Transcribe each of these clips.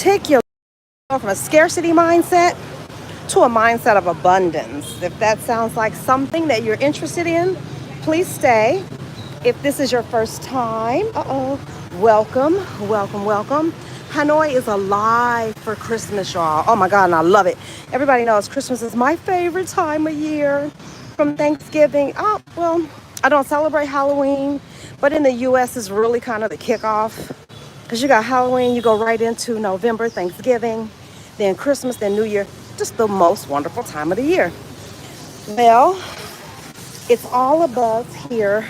particular, from a scarcity mindset to a mindset of abundance. If that sounds like something that you're interested in, please stay. If this is your first time, welcome, welcome, welcome. Hanoi is alive for Christmas, y'all. Oh my God, and I love it. Everybody knows Christmas is my favorite time of year. From Thanksgiving, well, I don't celebrate Halloween, but in the US is really kind of the kickoff. Because you got Halloween, you go right into November, Thanksgiving, then Christmas, then New Year. Just the most wonderful time of the year. Well, it's all above here,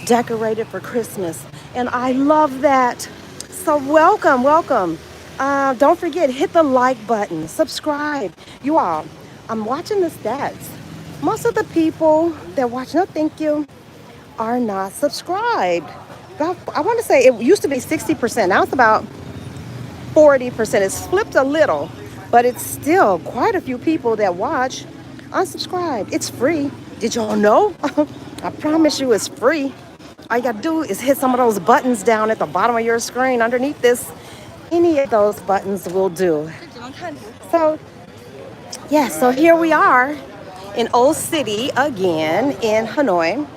decorated for Christmas. And I love that. So welcome, welcome. Don't forget, hit the like button, subscribe. You all, I'm watching the stats. Most of the people that watch, no thank you, are not subscribed. I want to say it used to be 60%. Now it's about 40%. It's flipped a little, but it's still quite a few people that watch unsubscribe. It's free. Did y'all know? I promise you it's free. All you gotta do is hit some of those buttons down at the bottom of your screen underneath this. Any of those buttons will do. So, yeah, so here we are in Old City again in Hanoi.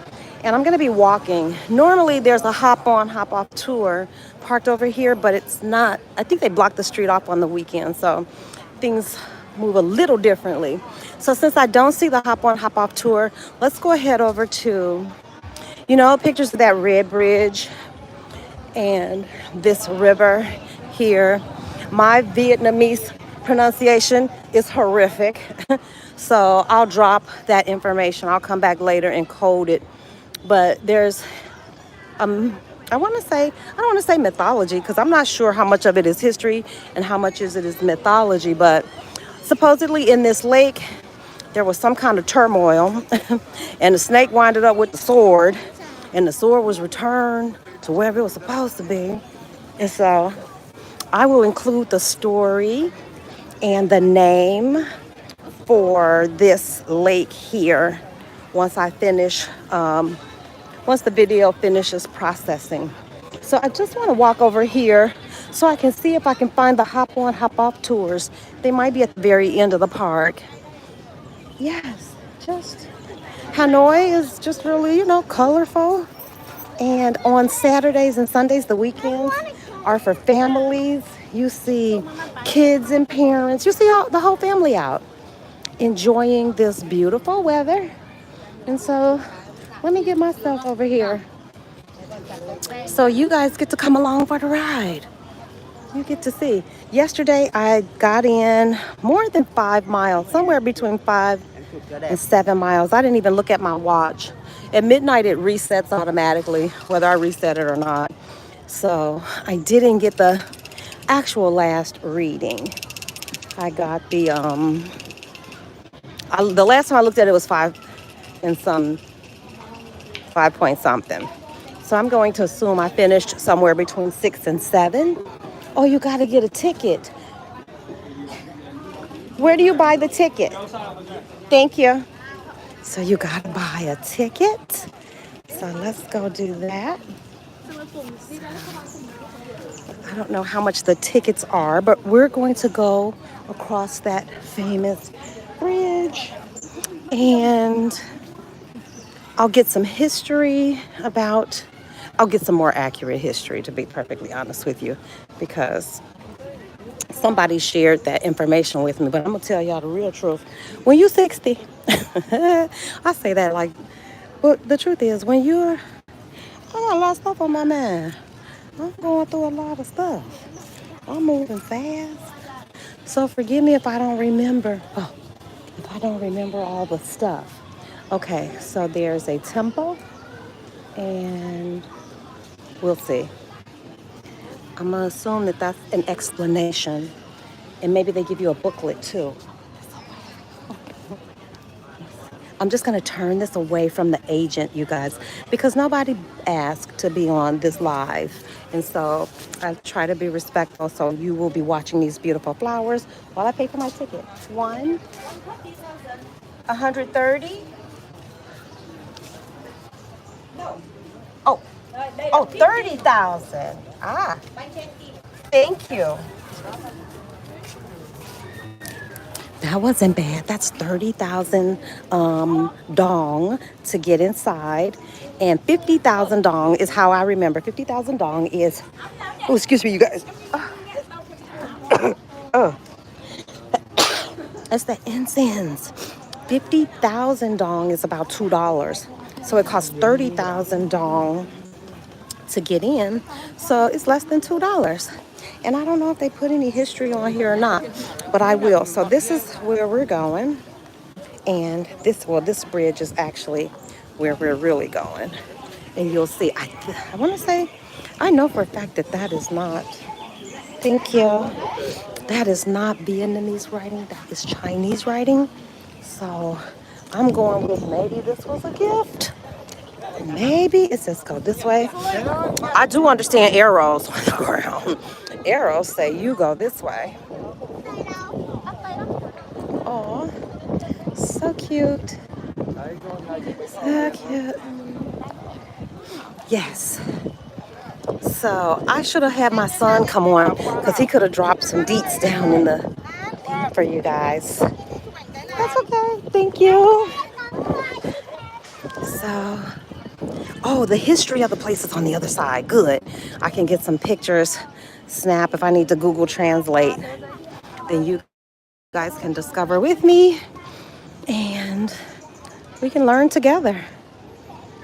And I'm gonna be walking. Normally there's a hop on, hop off tour parked over here, but it's not. I think they block the street off on the weekend, so things move a little differently. So since I don't see the hop on, hop off tour, let's go ahead over to, pictures of that red bridge and this river here. My Vietnamese pronunciation is horrific. So I'll drop that information. I'll come back later and code it. But there's, I don't want to say mythology, because I'm not sure how much of it is history and how much is it is mythology. But supposedly in this lake, there was some kind of turmoil and the snake winded up with the sword, and the sword was returned to wherever it was supposed to be. And so I will include the story and the name for this lake here once I finish, once the video finishes processing. So I just want to walk over here so I can see if I can find the hop on, hop off tours. They might be at the very end of the park. Yes, just Hanoi is just really, colorful. And on Saturdays and Sundays, the weekends are for families. You see kids and parents. You see the whole family out enjoying this beautiful weather. And so let me get myself over here so you guys get to come along for the ride. You get to see. Yesterday, I got in more than 5 miles, somewhere between 5 and 7 miles. I didn't even look at my watch. At midnight, it resets automatically, whether I reset it or not. So I didn't get the actual last reading. I got the last time I looked at it was 5 point something. So I'm going to assume I finished somewhere between 6 and 7. Oh, you got to get a ticket. Where do you buy the ticket? Thank you. So you got to buy a ticket. So let's go do that. I don't know how much the tickets are, but we're going to go across that famous bridge, and I'll get some history about, I'll get some more accurate history, to be perfectly honest with you, because somebody shared that information with me, but I'm going to tell y'all the real truth. When you're 60, I say that like, but the truth is, when I got a lot of stuff on my mind. I'm going through a lot of stuff. I'm moving fast. So forgive me if I don't remember. If I don't remember all the stuff. Okay, so there's a temple, and we'll see. I'm going to assume that that's an explanation, and maybe they give you a booklet too. I'm just going to turn this away from the agent, you guys, because nobody asked to be on this live. And so I try to be respectful. So you will be watching these beautiful flowers while I pay for my ticket. 130. No. Oh, 30,000. Ah, thank you. That wasn't bad. That's 30,000 dong to get inside. And 50,000 dong is how I remember. 50,000 dong is, oh, excuse me, you guys. Oh, it's the incense. 50,000 dong is about $2. So it costs 30,000 dong to get in. So it's less than $2. And I don't know if they put any history on here or not, but I will. So this is where we're going. And this bridge is actually where we're really going. And you'll see, I want to say, I know for a fact that that is not, thank you, that is not Vietnamese writing, that is Chinese writing. So I'm going with maybe this was a gift. Maybe it says go this way. I do understand arrows on the ground. Arrows say you go this way. Oh, so cute. So cute. Yes. So I should have had my son come on because he could have dropped some deets down in the thing for you guys. That's okay. Thank you. So, oh, the history of the place is on the other side. Good. I can get some pictures, snap if I need to Google Translate. Then you guys can discover with me and we can learn together.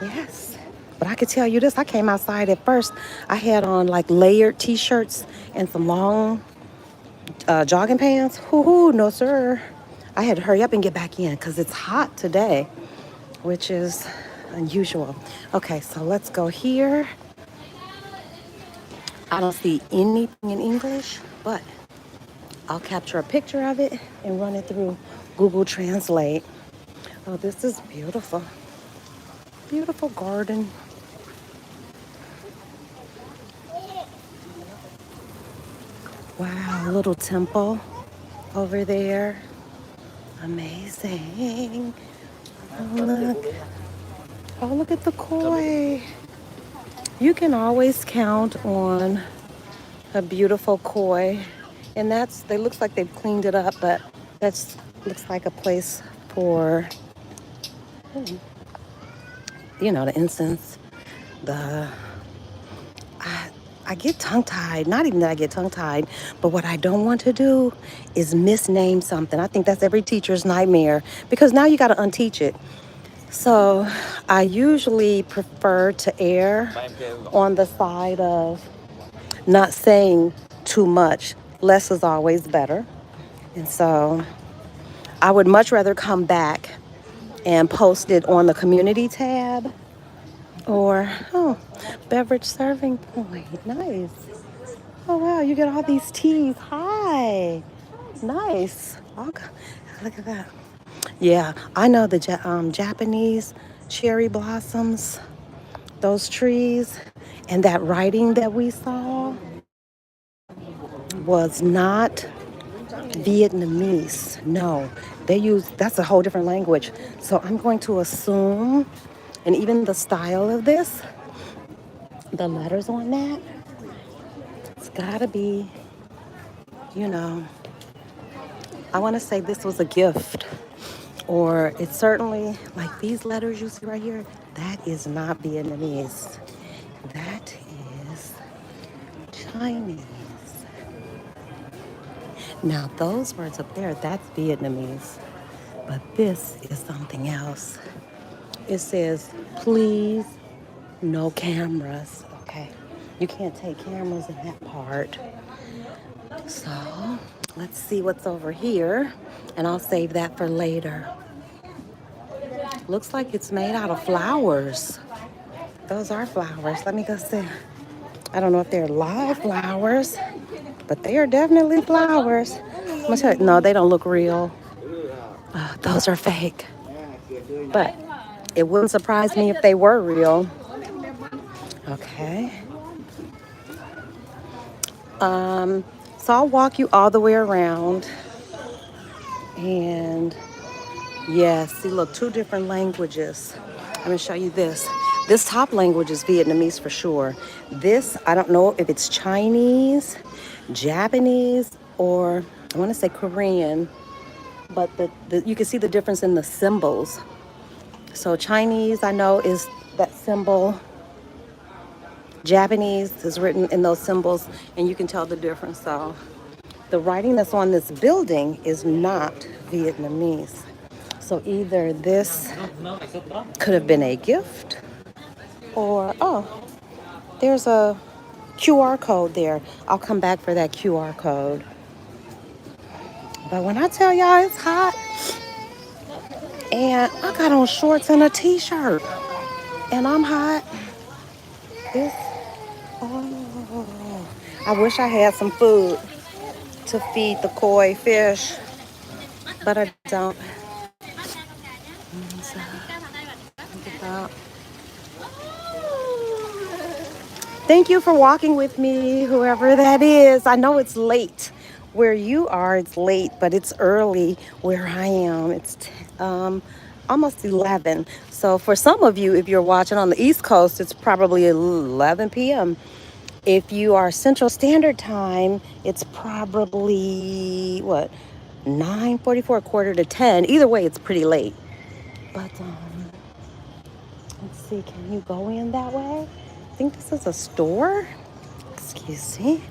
Yes. But I could tell you this, I came outside at first. I had on like layered t-shirts and some long jogging pants. Hoo-hoo, no sir. I had to hurry up and get back in because it's hot today, which is unusual. Okay, so let's go here. I don't see anything in English, but I'll capture a picture of it and run it through Google Translate. Oh, this is beautiful. Beautiful garden. Wow, little temple over there. Amazing. Oh, look. Oh, look at the koi. You can always count on a beautiful koi. And they looks like they've cleaned it up, but that's looks like a place for, the incense. I get tongue-tied. Not even that I get tongue-tied, but what I don't want to do is misname something. I think that's every teacher's nightmare because now you got to unteach it. So I usually prefer to err on the side of not saying too much. Less is always better. And so I would much rather come back and post it on the community tab or, beverage serving point. Nice. Oh, wow, you get all these teas. Hi. Nice. Okay. Look at that. Yeah, I know the Japanese cherry blossoms, those trees, and that writing that we saw was not Vietnamese. No, that's a whole different language. So I'm going to assume, and even the style of this, the letters on that, it's gotta be, I want to say this was a gift. Or it's certainly like these letters you see right here, that is not Vietnamese. That is Chinese. Now those words up there, that's Vietnamese. But this is something else. It says, please, no cameras. Okay. You can't take cameras in that part. So let's see what's over here. And I'll save that for later. Looks like it's made out of flowers. Those are flowers. Let me go see. I don't know if they're live flowers, but they are definitely flowers. No, they don't look real. Those are fake. But it wouldn't surprise me if they were real. Okay. So I'll walk you all the way around. And yes, see, look, two different languages. Let me show you this. This top language is Vietnamese for sure. This, I don't know if it's Chinese, Japanese, or I want to say Korean. but you can see the difference in the symbols. So Chinese, I know, is that symbol. Japanese is written in those symbols, and you can tell the difference. So the writing that's on this building is not Vietnamese. So either this could have been a gift, or, oh, there's a QR code there. I'll come back for that QR code. But when I tell y'all it's hot, and I got on shorts and a t-shirt, and I'm hot, it's, oh, I wish I had some food to feed the koi fish, but I don't. So, thank you for walking with me, whoever that is. I know it's late. Where you are, it's late, but it's early where I am. It's almost 11. So for some of you, if you're watching on the East Coast, it's probably 11 p.m. If you are Central Standard Time, it's probably, what, 9:44, quarter to 10. Either way, it's pretty late. But let's see, can you go in that way? I think this is a store. Excuse me.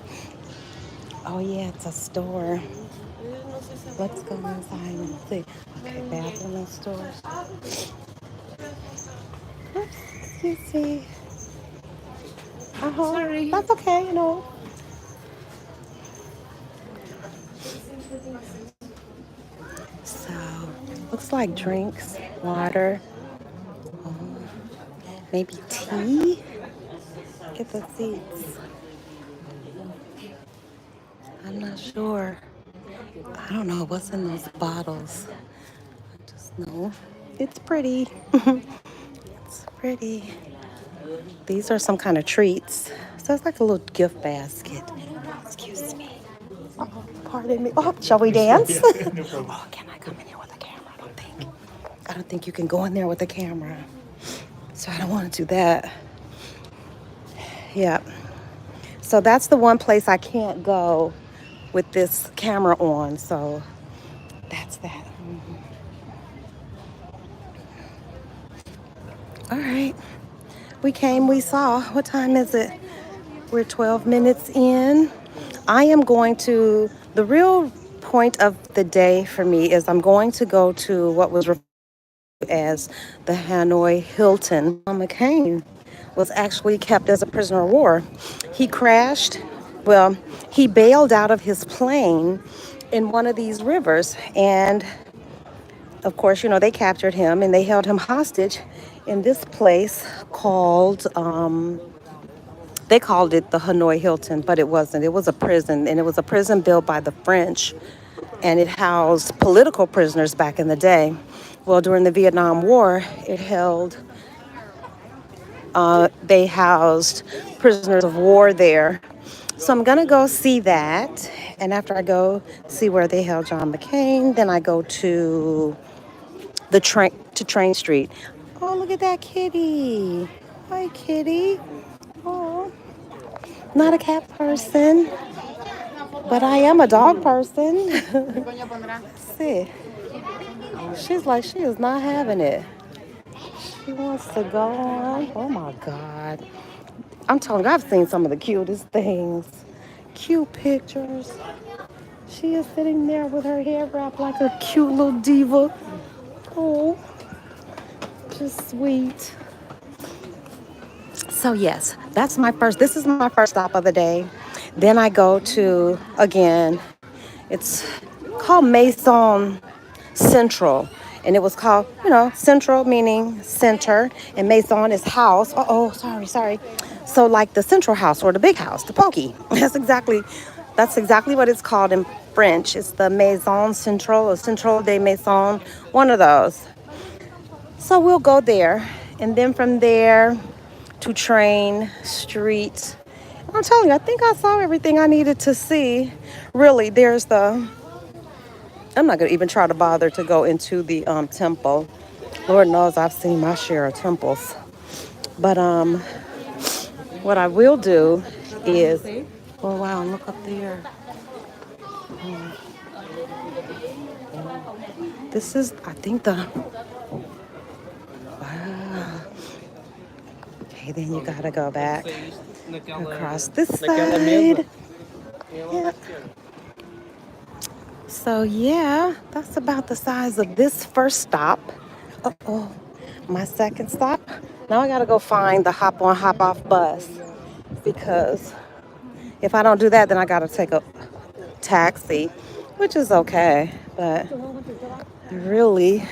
Oh yeah, it's a store. Let's go inside and see. Okay, bathroom and stores. Oops, excuse me. Sorry. That's okay, you know. So, looks like drinks, water, maybe tea. Get the seats. I'm not sure. I don't know what's in those bottles. I just know it's pretty. It's pretty. These are some kind of treats. So it's like a little gift basket. Excuse me. Oh, pardon me. Oh, shall we dance? Oh, can I come in here with a camera? I don't think you can go in there with a camera. So I don't want to do that. Yeah. So that's the one place I can't go with this camera on. So that's that. All right. We came, we saw. What time is it? We're 12 minutes in. I am going to, the real point of the day for me is I'm going to go to what was referred to as the Hanoi Hilton. John McCain was actually kept as a prisoner of war. He crashed, well, he bailed out of his plane in one of these rivers. And of course, you know, they captured him and they held him hostage in this place called, they called it the Hanoi Hilton, but it wasn't. It was a prison, and it was a prison built by the French, and it housed political prisoners back in the day. Well, during the Vietnam War, they housed prisoners of war there. So I'm gonna go see that, and after I go see where they held John McCain, then I go to the Train Street. Oh, look at that kitty! Hi, kitty. Oh, not a cat person. But I am a dog person. See, she's like, she is not having it. She wants to go on. Oh my God. I'm telling you, I've seen some of the cutest things. Cute pictures. She is sitting there with her hair wrapped like a cute little diva. Oh, just sweet. So yes, this is my first stop of the day. Then I go to, again, it's called Maison Central. And it was called, you know, Central meaning center, and Maison is house. Sorry. So like the central house or the big house, the pokey. That's exactly what it's called in French. It's the Maison Centrale or Central de Maison, one of those. So we'll go there, and then from there to Train Street. I'm telling you, I think I saw everything I needed to see. Really, I'm not going to even try to bother to go into the temple. Lord knows I've seen my share of temples. But what I will do is, oh wow, look up there. This is, I think, the, wow. Okay, then you gotta go back across this side. Yeah. So yeah, that's about the size of this first stop. Uh-oh, my second stop. Now I gotta go find the hop on, hop off bus because if I don't do that, then I gotta take a taxi, which is okay. But I really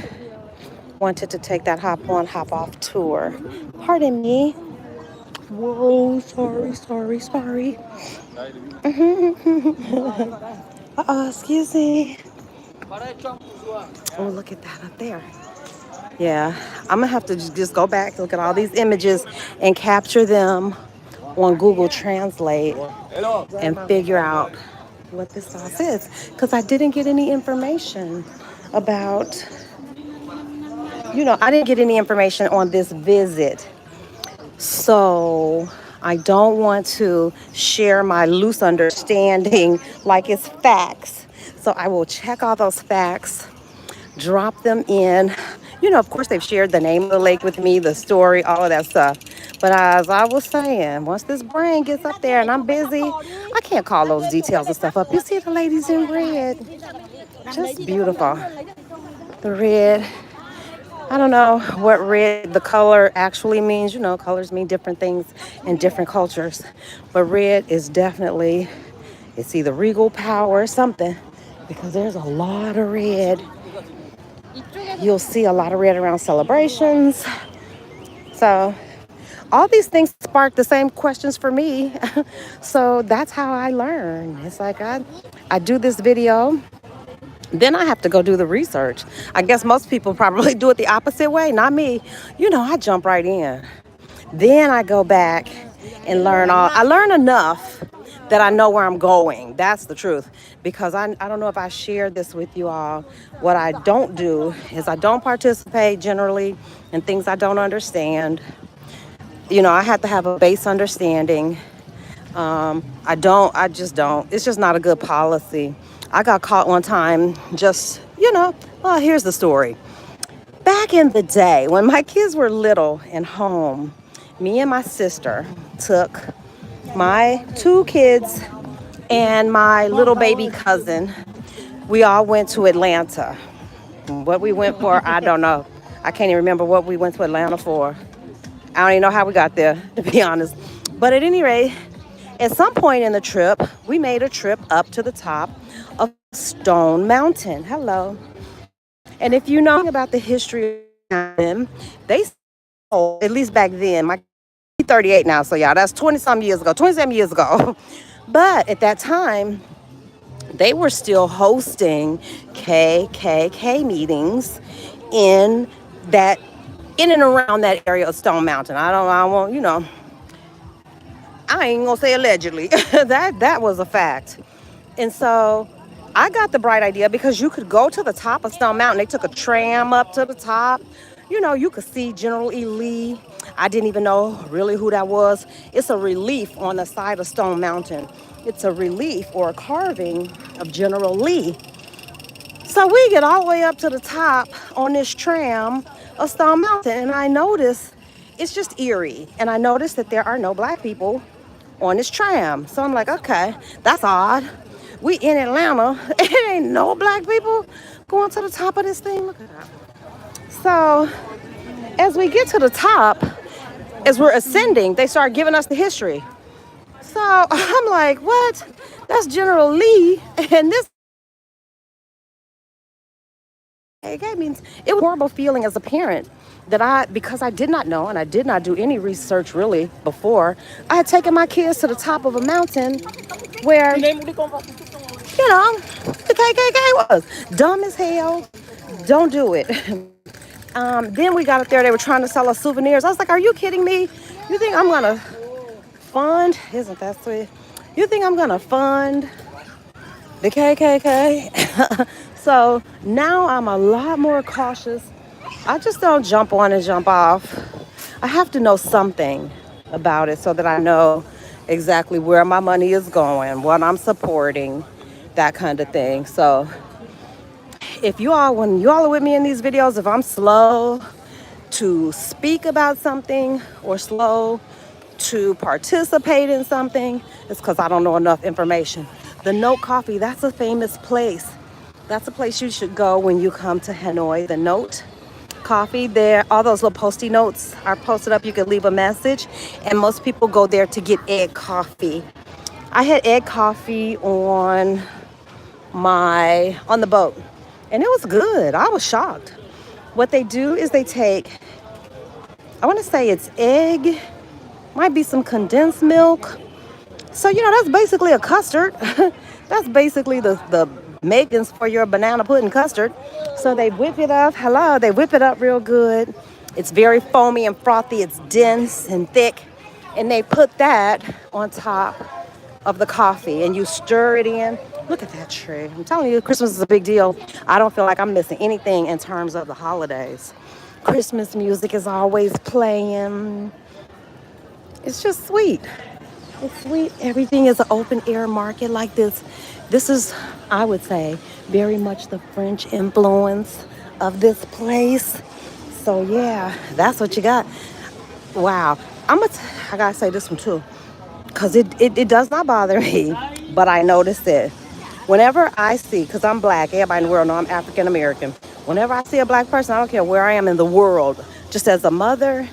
wanted to take that hop on, hop off tour. Pardon me. Whoa, sorry, sorry, sorry. Uh-oh, excuse me. Oh, look at that up there. Yeah, I'm gonna have to just go back, look at all these images and capture them on Google Translate and figure out what this all says. Because I didn't get any information about, I didn't get any information on this visit. So I don't want to share my loose understanding like it's facts. So I will check all those facts, drop them in. Of course, they've shared the name of the lake with me, the story, all of that stuff. But as I was saying, once this brain gets up there and I'm busy, I can't call those details and stuff up. You see the ladies in red? Just beautiful. The red. I don't know what red, the color actually means. Colors mean different things in different cultures. But red is definitely, it's either regal power or something because there's a lot of red. You'll see a lot of red around celebrations. So all these things spark the same questions for me. So that's how I learn. It's like I do this video, then I have to go do the research. I guess most people probably do it the opposite way, not me. I jump right in. Then I go back and I learn enough that I know where I'm going. That's the truth. Because I don't know if I shared this with you all. What I don't do is I don't participate generally in things I don't understand. I have to have a base understanding. I just don't. It's just not a good policy. I got caught one time well, here's the story. Back in the day, when my kids were little and home, me and my sister took my two kids and my little baby cousin. We all went to Atlanta. What we went for, I don't know. I can't even remember what we went to Atlanta for. I don't even know how we got there, to be honest. But at any rate, at some point in the trip, we made a trip up to the top of Stone Mountain. Hello. And if you know about the history of them, they sold, at least back then, my 38 now, so yeah, that's 27 years ago. But at that time, they were still hosting KKK meetings in and around that area of Stone Mountain. I ain't gonna say allegedly. that was a fact. And so I got the bright idea because you could go to the top of Stone Mountain. They took a tram up to the top. You could see General E. Lee. I didn't even know really who that was. It's a relief on the side of Stone Mountain. It's a relief or a carving of General Lee. So we get all the way up to the top on this tram of Stone Mountain, and I notice it's just eerie. And I noticed that there are no black people on this tram. So I'm like, okay, that's odd. We in Atlanta, it ain't no black people going to the top of this thing. Look at that. So as we get to the top, as we're ascending, they start giving us the history. So I'm like, what? That's General Lee, and this means it was a horrible feeling as a parent that because I did not know and I did not do any research really before, I had taken my kids to the top of a mountain where, the KKK was. Dumb as hell. Don't do it. Then we got up there, they were trying to sell us souvenirs. I was like, are you kidding me? You think I'm gonna fund, isn't that sweet? You think I'm gonna fund the KKK? So now I'm a lot more cautious. I just don't jump on and jump off. I have to know something about it so that I know exactly where my money is going, what I'm supporting, that kind of thing. So if you all, when you all are with me in these videos, if I'm slow to speak about something or slow to participate in something, it's because I don't know enough information. The Note Coffee, that's a famous place. That's a place you should go when you come to Hanoi. The Note Coffee, there, all those little posty notes are posted up. You can leave a message, and most people go there to get egg coffee. I had egg coffee on the boat, and it was good. I was shocked. What they do is they take, I want to say it's egg, might be some condensed milk. So, that's basically a custard. That's basically the makings for your banana pudding custard. So they whip it up. They whip it up real good. It's very foamy and frothy. It's dense and thick. And they put that on top of the coffee and you stir it in. Look at that tree. I'm telling you, Christmas is a big deal. I don't feel like I'm missing anything in terms of the holidays. Christmas music is always playing. It's just sweet. It's sweet. Everything is an open air market like this. This is, I would say, very much the French influence of this place. So yeah, that's what you got. Wow. I gotta say this one too, because it does not bother me, but I notice it. Whenever I see, because I'm black, everybody in the world know I'm African American. Whenever I see a black person, I don't care where I am in the world, just as a mother,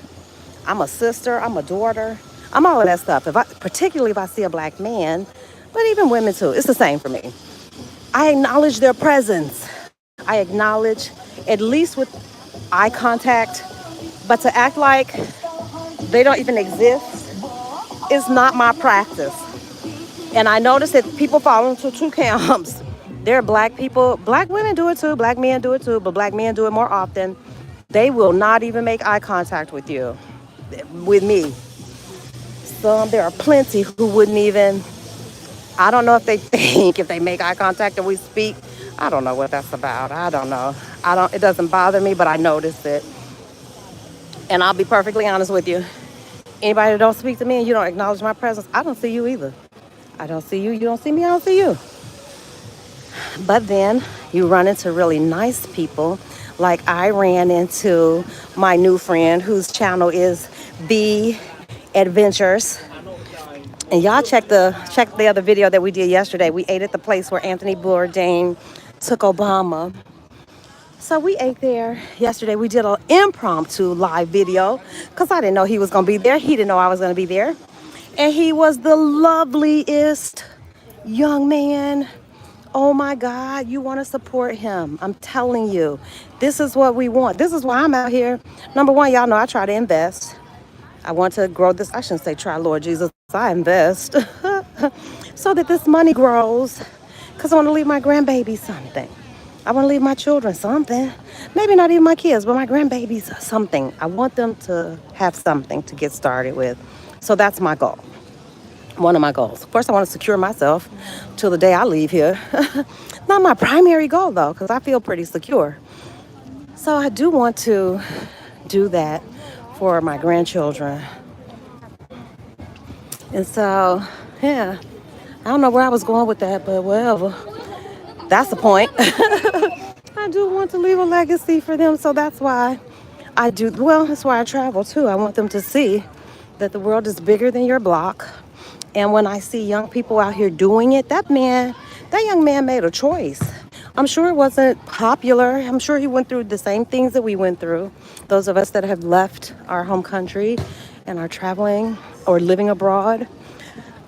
I'm a sister, I'm a daughter, I'm all of that stuff. Particularly if I see a black man, but even women too, it's the same for me. I acknowledge their presence. I acknowledge, at least with eye contact, but to act like they don't even exist is not my practice. And I notice that people fall into two camps. There are black people, black women do it too, black men do it too, but black men do it more often. They will not even make eye contact with you, with me. There are plenty who wouldn't even, I don't know if they think if they make eye contact and we speak, I don't know what that's about. I don't know. It doesn't bother me, but I notice it. And I'll be perfectly honest with you. Anybody that don't speak to me and you don't acknowledge my presence, I don't see you either. I don't see you. You don't see me. I don't see you. But then you run into really nice people. Like I ran into my new friend whose channel is B Adventures. And y'all check the other video that we did yesterday. We ate at the place where Anthony Bourdain took Obama. So we ate there yesterday. We did an impromptu live video because I didn't know he was going to be there. He didn't know I was going to be there. And he was the loveliest young man. Oh my God, you want to support him. I'm telling you, this is what we want. This is why I'm out here. Number one, y'all know I try to invest. I want to grow this. I shouldn't say try, Lord Jesus. I invest so that this money grows because I want to leave my grandbaby something. I want to leave my children something. Maybe not even my kids, but my grandbabies something. I want them to have something to get started with. So that's my goal. One of my goals. First, I want to secure myself till the day I leave here. Not my primary goal, though, because I feel pretty secure. So I do want to do that for my grandchildren. And so, yeah, I don't know where I was going with that, but whatever. That's the point. I do want to leave a legacy for them, so that's why that's why I travel too. I want them to see that the world is bigger than your block. And when I see young people out here doing it, that young man made a choice. I'm sure it wasn't popular. I'm sure he went through the same things that we went through. Those of us that have left our home country and are traveling or living abroad.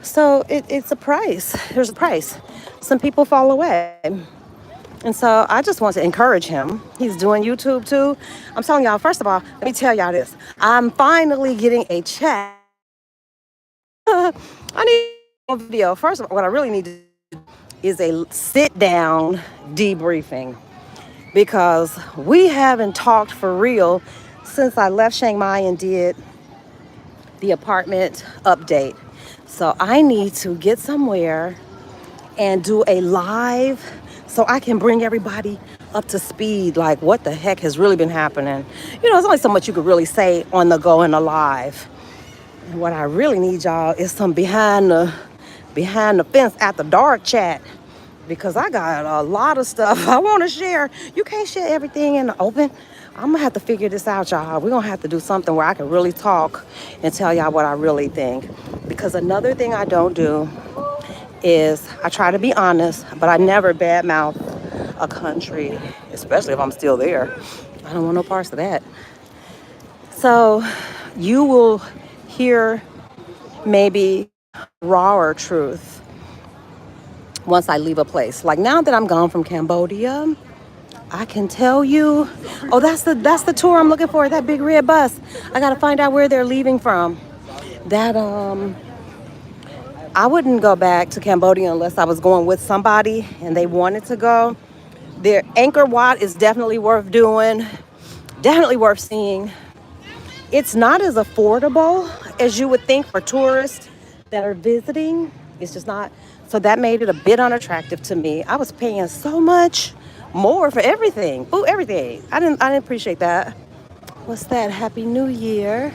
So it's a price. There's a price. Some people fall away. And so I just want to encourage him. He's doing YouTube too. I'm telling y'all, first of all, let me tell y'all this. I'm finally getting a check. I need a video. First of all, what I really need to do is a sit-down debriefing because we haven't talked for real since I left Chiang Mai and did the apartment update. So I need to get somewhere and do a live so I can bring everybody up to speed, like what the heck has really been happening. There's only so much you could really say on the go and alive. And what I really need, y'all, is some behind the fence after dark chat. because I got a lot of stuff I want to share. You can't share everything in the open. I'm gonna have to figure this out, y'all. We're gonna have to do something where I can really talk and tell y'all what I really think. Because another thing I don't do is I try to be honest, but I never badmouth a country, especially if I'm still there. I don't want no parts of that. So you will hear maybe rawer truth once I leave a place. Like now that I'm gone from Cambodia, I can tell you, oh, that's the tour I'm looking for, that big red bus. I gotta find out where they're leaving from. That I wouldn't go back to Cambodia unless I was going with somebody and they wanted to go. Their Angkor Wat is definitely worth doing, definitely worth seeing. It's not as affordable as you would think for tourists that are visiting. It's just not. So that made it a bit unattractive to me. I was paying so much more for everything, food, everything. I didn't appreciate that. What's that? Happy New Year.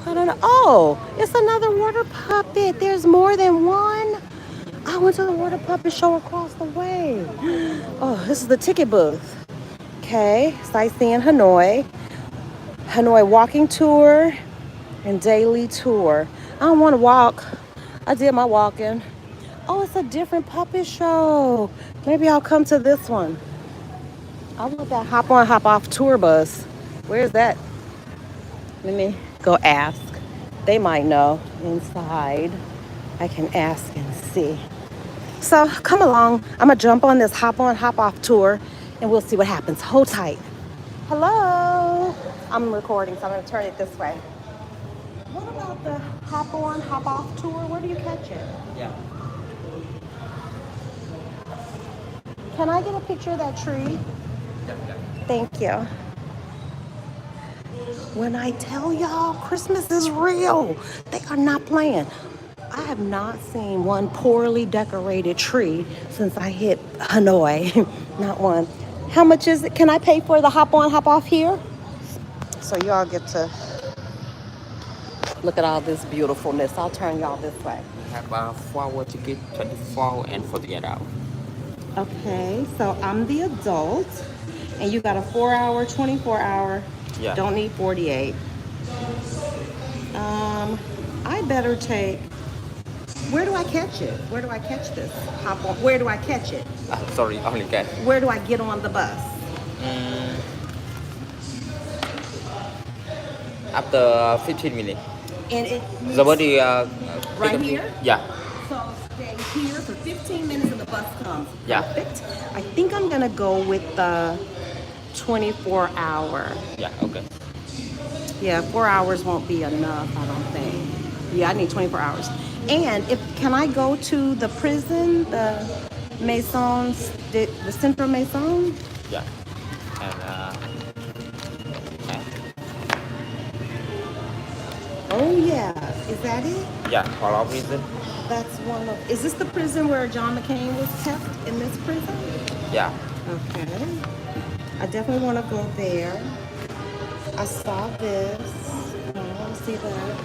I don't know. Oh, it's another water puppet. There's more than one. I went to the water puppet show across the way. Oh, this is the ticket booth. Okay, sightseeing Hanoi. Hanoi walking tour and daily tour. I don't want to walk. I did my walking. Oh, it's a different puppet show. Maybe I'll come to this one. I want that hop on, hop off tour bus. Where's that? Let me go ask. They might know inside. I can ask and see. So come along. I'm going to jump on this hop on, hop off tour and we'll see what happens. Hold tight. Hello. I'm recording, so I'm going to turn it this way. What about the hop on, hop off tour? Where do you catch it? Yeah. Can I get a picture of that tree? Yeah. Thank you. When I tell y'all Christmas is real, they are not playing. I have not seen one poorly decorated tree since I hit Hanoi. Not one. How much is it? Can I pay for the hop on, hop off here? So y'all get to look at all this beautifulness. I'll turn y'all this way. We have a 4-hour ticket, 24 and 48 hours. Okay, so I'm the adult, and you got a 4-hour, 24-hour. Yeah. Don't need 48. I better take. Where do I catch it? Where do I catch this? Hop on. Where do I catch it? Sorry, only cash. Where do I get on the bus? After 15 minutes. And it The body right pick up here? Yeah. So stay here for 15 minutes and the bus comes. Yeah. Perfect. I think I'm gonna go with the 24-hour. Yeah, okay. Yeah, 4 hours won't be enough, I don't think. Yeah, I need 24 hours. And can I go to the prison, the Masons, the Central Maison? Yeah. And Oh yeah, is that it? yeah, for our reason. That's one of. Is this the prison where John McCain was kept? In this prison? Yeah. Okay. I definitely want to go there. I saw this. I want to see that.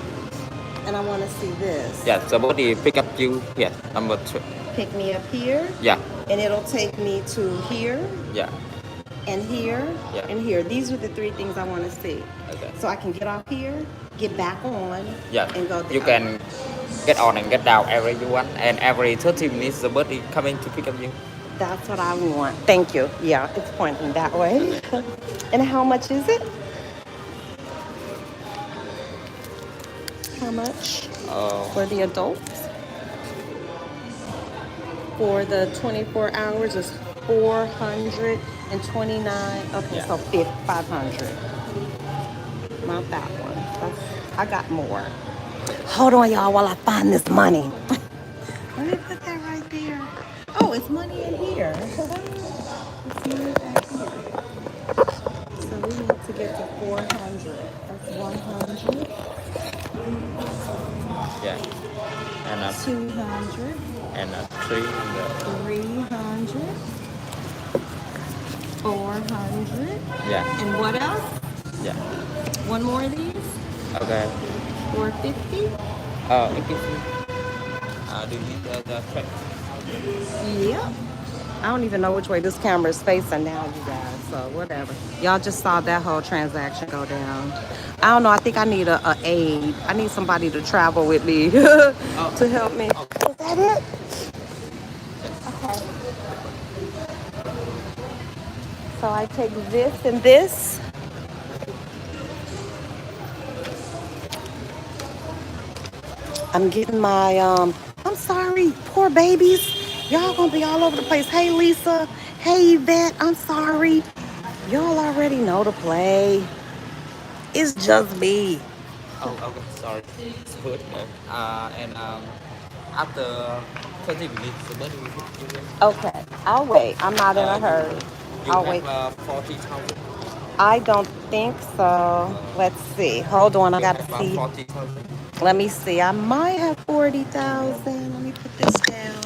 And I want to see this. Yeah, the body pick up you. Yeah, number 2. Pick me up here. Yeah. And it'll take me to here. Yeah. And here. Yeah. And here. These are the 3 things I want to see. Okay. So I can get off here, get back on, Yeah. and go there. You can get on and get down every you want, and every 30 minutes the body coming to pick up you. That's what I want. Thank you. Yeah, it's pointing that way. And how much is it? How much for the adults? For the 24 hours is 429. Okay, Yeah. so 500. Not that one. I got more. Hold on, y'all, while I find this money. Let me put that right there. Oh, it's money in here. It's money back here. So we need to get to 400. That's 100. Yeah. And 200. and 300. 300. 400. Yeah. And what else? Yeah. One more of these? Okay. 450? Excuse me. Do you need the track? Yep. I don't even know which way this camera is facing now, you guys. So whatever. Y'all just saw that whole transaction go down. I don't know. I think I need a aid. I need somebody to travel with me Oh, to help me. okay. Is that it? Yes. Okay. So I take this and this. I'm getting my I'm sorry, poor babies. Y'all gonna be all over the place. Hey Lisa. Hey Yvette. I'm sorry. Y'all already know the play. It's just me. Oh, okay. Sorry. It's good. And after 30 minutes, the bus will pick you up. Okay, I'll wait. I'm not in a You hurry. you I'll have wait. 40,000. I don't think so. Let's see. Hold on. I You got have to see. 40,000. Let me see. I might have 40,000. Let me put this down.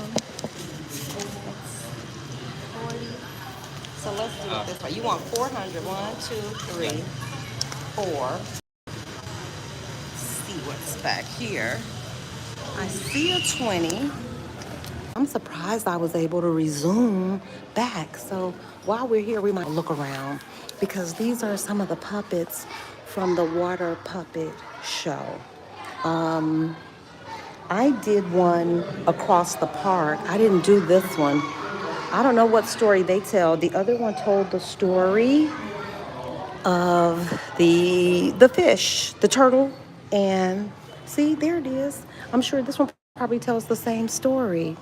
That's 40. So let's do it Uh, this way. You want 400. One, two, yeah. three, four. See what's back here. I see a 20. I'm surprised I was able to resume back. So while we're here, we might look around because these are some of the puppets from the water puppet show. I did one across the park. I didn't do this one. I don't know what story they tell. The other one told the story of the fish, the turtle, and see, there it is. I'm sure this one probably tells the same story.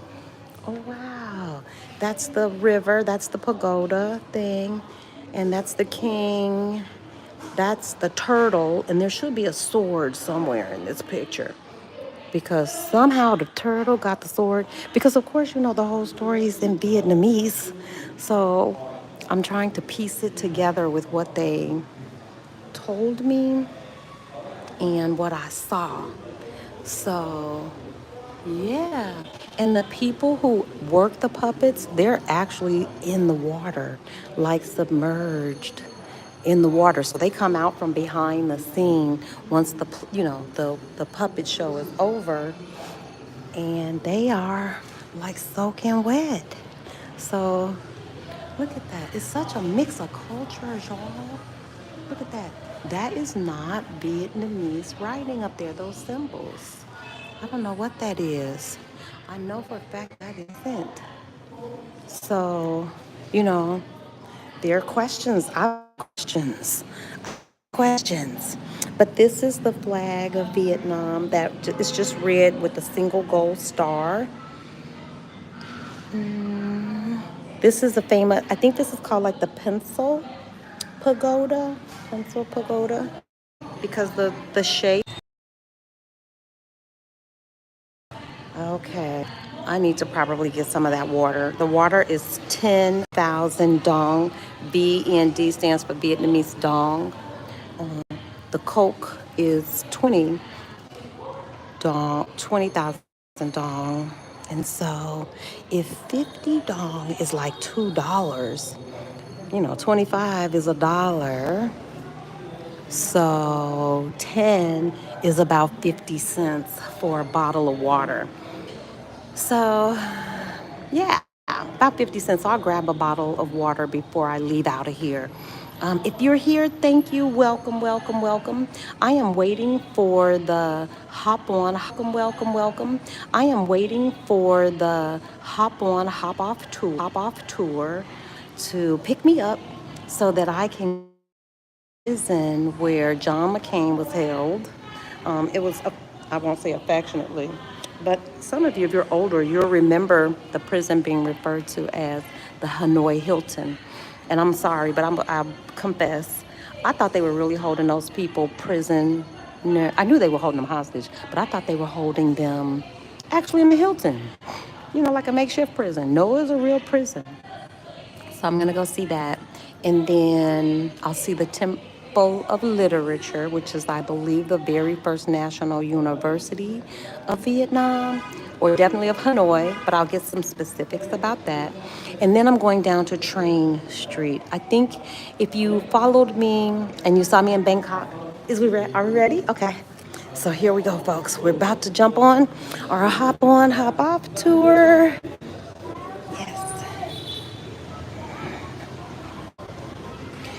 Oh, wow. That's the river. That's the pagoda thing. And that's the king. That's the turtle. And there should be a sword somewhere in this picture. Because somehow the turtle got the sword. Because, of course, you know, the whole story is in Vietnamese. So I'm trying to piece it together with what they told me and what I saw. So yeah. And the people who work the puppets, they're actually in the water, like submerged in the water. So they come out from behind the scene once the puppet show is over and they are like soaking wet. So look at that. It's such a mix of cultures, y'all. Look at that. That is not Vietnamese writing up there, those symbols. I don't know what that is. I know for a fact that isn't. So, you know, there are questions. I have questions. Questions. But this is the flag of Vietnam that is just red with a single gold star. This is a famous, I think this is called like the pagoda, pencil pagoda, because the shape. Okay, I need to probably get some of that water. The water is 10,000 dong. VND stands for Vietnamese dong. The Coke is 20,000 dong. And so if 50 dong is like $2, 25 is a dollar. So 10 is about 50 cents for a bottle of water. So yeah, about 50 cents. I'll grab a bottle of water before I leave out of here. If you're here, thank you. Welcome, welcome, welcome. I am waiting for the welcome. I am waiting for the hop off tour to pick me up so that I can prison where John McCain was held. It was, I won't say affectionately, but some of you, if you're older, you'll remember the prison being referred to as the Hanoi Hilton. And I'm sorry, but I confess, I thought they were really holding those people prison. I knew they were holding them hostage, but I thought they were holding them actually in the Hilton, like a makeshift prison. No, it was a real prison. So I'm going to go see that. And then I'll see the Temple of Literature, which is, I believe, the very first national university of Vietnam, or definitely of Hanoi, but I'll get some specifics about that. And then I'm going down to Train Street. I think if you followed me and you saw me in Bangkok, are we ready? Okay. So here we go, folks. We're about to jump on our hop on, hop off tour. Yes.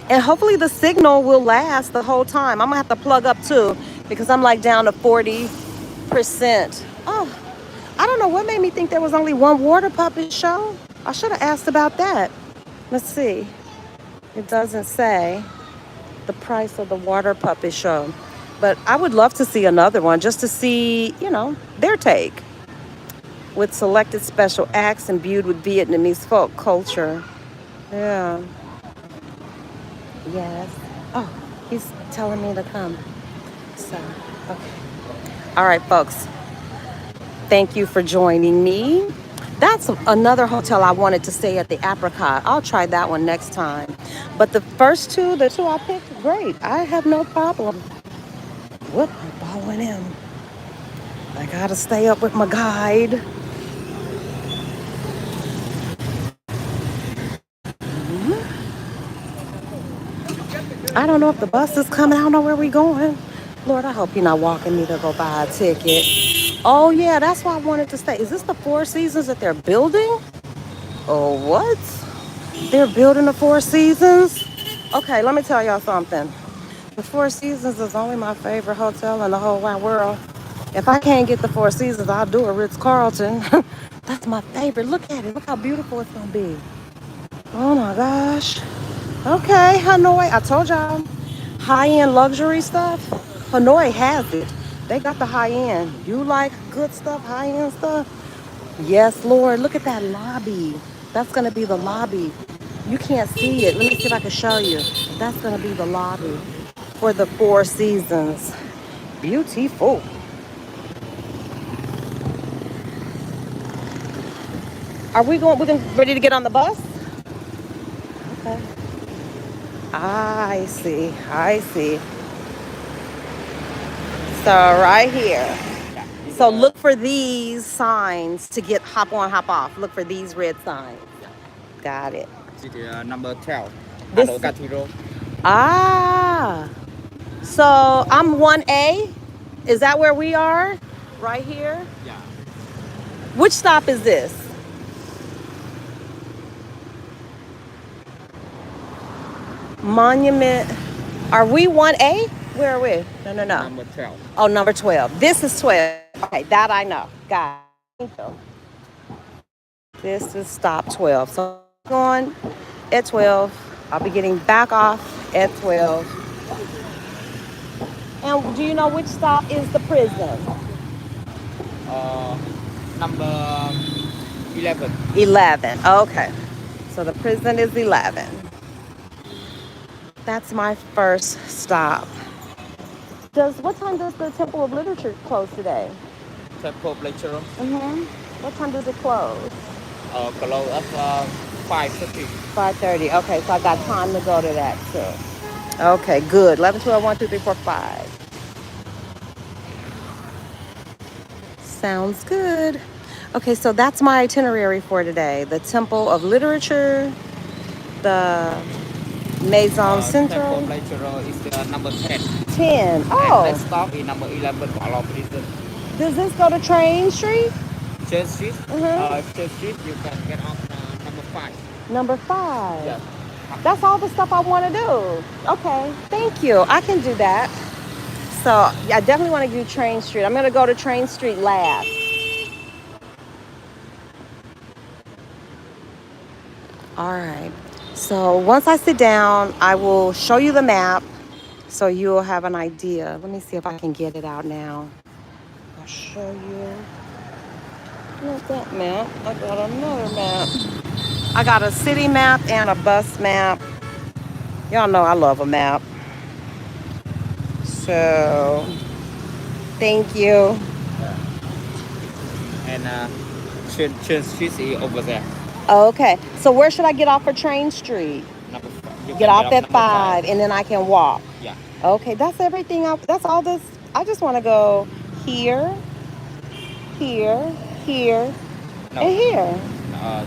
And hopefully the signal will last the whole time. I'm gonna have to plug up too because I'm like down to 40%. Oh, I don't know what made me think there was only one water puppet show. I should have asked about that. Let's see. It doesn't say the price of the water puppet show. But I would love to see another one just to see, their take with selected special acts imbued with Vietnamese folk culture. Yeah. Yes. Oh, he's telling me to come. So, okay. All right, folks. Thank you for joining me. That's another hotel I wanted to stay at, the Apricot. I'll try that one next time. But the two I picked, great. I have no problem. Whoop, I'm following him. I gotta stay up with my guide. I don't know if the bus is coming. I don't know where we going. Lord, I hope you're not walking me to go buy a ticket. Oh yeah, that's why I wanted to stay. Is this the Four Seasons that they're building? Oh, what? They're building the Four Seasons? Okay, let me tell y'all something. The Four Seasons is only my favorite hotel in the whole wide world. If I can't get the Four Seasons, I'll do a Ritz-Carlton. That's my favorite. Look at it. Look how beautiful it's gonna be. Oh my gosh. Okay, Hanoi. I told y'all. High-end luxury stuff. Hanoi has it. They got the high-end. You like good stuff, high-end stuff? Yes, Lord. Look at that lobby. That's gonna be the lobby. You can't see it. Let me see if I can show you. That's gonna be the lobby for the Four Seasons. Beautiful. Are we going? We're ready to get on the bus? Okay. I see. I see. So right here. Yeah. So look for these signs to get hop on, hop off. Look for these red signs. Yeah. Got it. This is number 12. This. Hanoi Cathedral. Ah. So I'm 1A. Is that where we are? Right here? Yeah. Which stop is this? Monument. Are we 1A? Where are we? No, no, no. Number 12. Oh, number 12. This is 12. Okay, that I know. Got it. This is stop 12. So I'm going at 12. I'll be getting back off at 12. And do you know which stop is the prison? Uh, number 11. 11. Okay. So the prison is 11. That's my first stop. What time does the Temple of Literature close today? Temple Lecturer. What time does it close? Close at 5:30. 5:30. Okay, so I got time to go to that too. Okay, good. 11, 12, 1, 2, 3, 4, 5. Sounds good. Okay, so that's my itinerary for today. The Temple of Literature, the Maison Temple Central. Lecturer is number 10. 10. And Oh, next stop is number 11, Kuala Prison. does this go to Train Street? Church Street. Mm-hmm. Church Street, you can get off number 5. Number 5. Yeah. That's all the stuff I want to do. Okay, thank you. I can do that. So I definitely want to do Train Street. I'm going to go to Train Street last. All right. So once I sit down, I will show you the map so you'll have an idea. Let me see if I can get it out now. I'll show you. Not that map. I got another map. I got a city map and a bus map. Y'all know I love a map. So, thank you. And Church Street is over there. Okay. So where should I get off for Train Street? Number 5. You Get can off at number 5 and then I can walk. Yeah. Okay, that's everything. That's all this. I just want to go here, here, here, No. and here.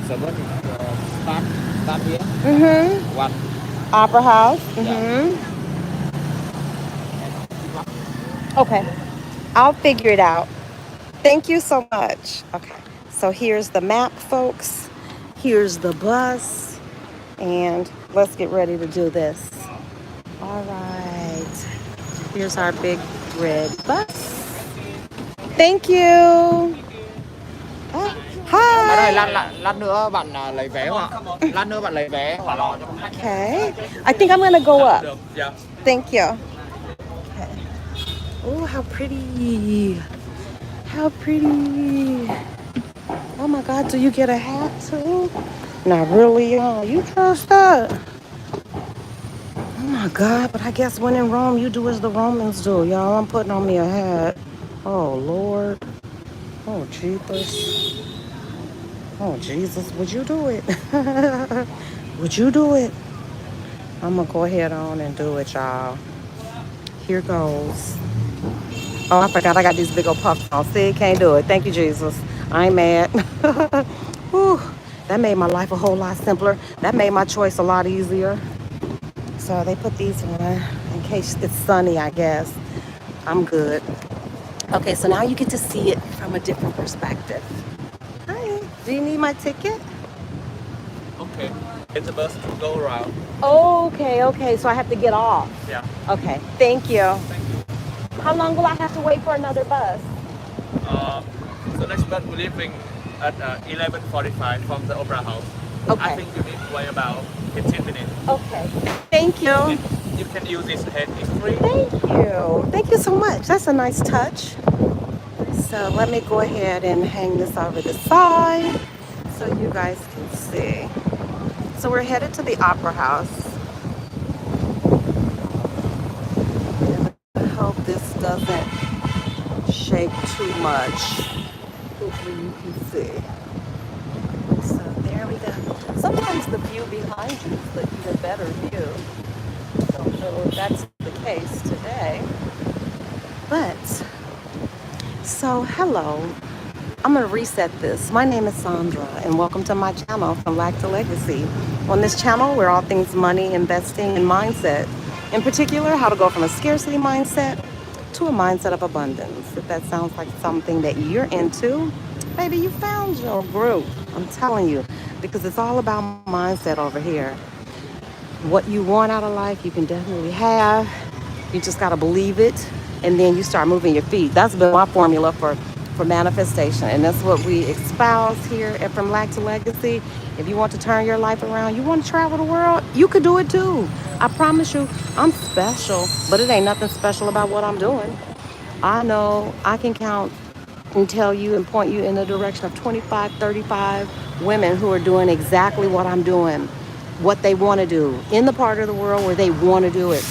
So what is start here? Mm-hmm. One. Opera House. Yeah. Mm-hmm. Okay. I'll figure it out. Thank you so much. Okay. So here's the map, folks. Here's the bus. And let's get ready to do this. All right. Here's our big red bus. Thank you. Oh, Bạn ơi, hi. lát nữa bạn lấy vé không ạ? Lát nữa bạn lấy vé hoặc lo cho khách. Okay. I think I'm gonna go Dạ, up. được. Dạ. Thank you. Okay. Oh, how pretty. How pretty. Oh my God, do you get a hat too? Not really. You dressed up. Oh my God, but I guess when in Rome, you do as the Romans do. Y'all, I'm putting on me a hat. Oh Lord. Oh Jesus. Oh Jesus, would you do it? Would you do it? I'm gonna go ahead on and do it, y'all. Here goes. Oh, I forgot I got these big old puffs on. See, can't do it. Thank you, Jesus. I ain't mad. Whew, that made my life a whole lot simpler. That made my choice a lot easier. So they put these on in case it's sunny, I guess. I'm good. Okay, so now you get to see it from a different perspective. Hi. Do you need my ticket? Okay. It's a bus to go around. Okay, okay. So I have to get off. Yeah. Okay, thank you. Thank you. How long will I have to wait for another bus? Uh, so next bus we're leaving at 11:45 from the Opera House. I Okay, think you need to wait about 15 minutes. okay. Thank you. And you can use this head. It's free. Thank you. Thank you so much. That's a nice touch. So let me go ahead and hang this over the side so you guys can see. So we're headed to the Opera House. I hope this doesn't shake too much. Hopefully you can see. So there we go. Sometimes the view behind you is the even better view. Don't know if that's the case today. But, so hello. I'm going to reset this. My name is Sandra, and welcome to my channel, From Lack to Legacy. On this channel, we're all things money, investing, and mindset. In particular, how to go from a scarcity mindset to a mindset of abundance. If that sounds like something that you're into, maybe you found your group. I'm telling you, because it's all about mindset over here. What you want out of life, you can definitely have. You just got to believe it, and then you start moving your feet. That's been my formula for manifestation, and that's what we espouse here at From Lack to Legacy. If you want to turn your life around, you want to travel the world, you could do it too. I promise you, I'm special, but it ain't nothing special about what I'm doing. I know I can count and tell you and point you in the direction of 25, 35 women who are doing exactly what I'm doing, what they want to do in the part of the world where they want to do it.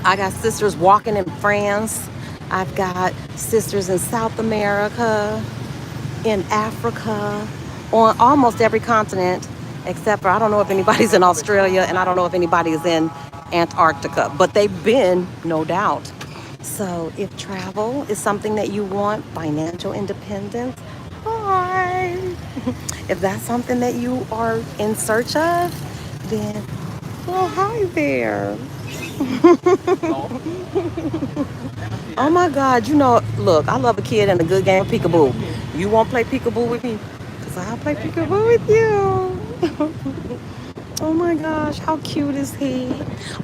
I got sisters walking in France. I've got sisters in South America, in Africa, on almost every continent, except for I don't know if anybody's in Australia and I don't know if anybody is in Antarctica, but they've been, no doubt. So if travel is something that you want, financial independence, hi. If that's something that you are in search of, then, well, hi there. Oh my God, look, I love a kid and a good game of peekaboo. You won't play peekaboo with me? Because I'll play peekaboo with you. Oh my gosh, how cute is he?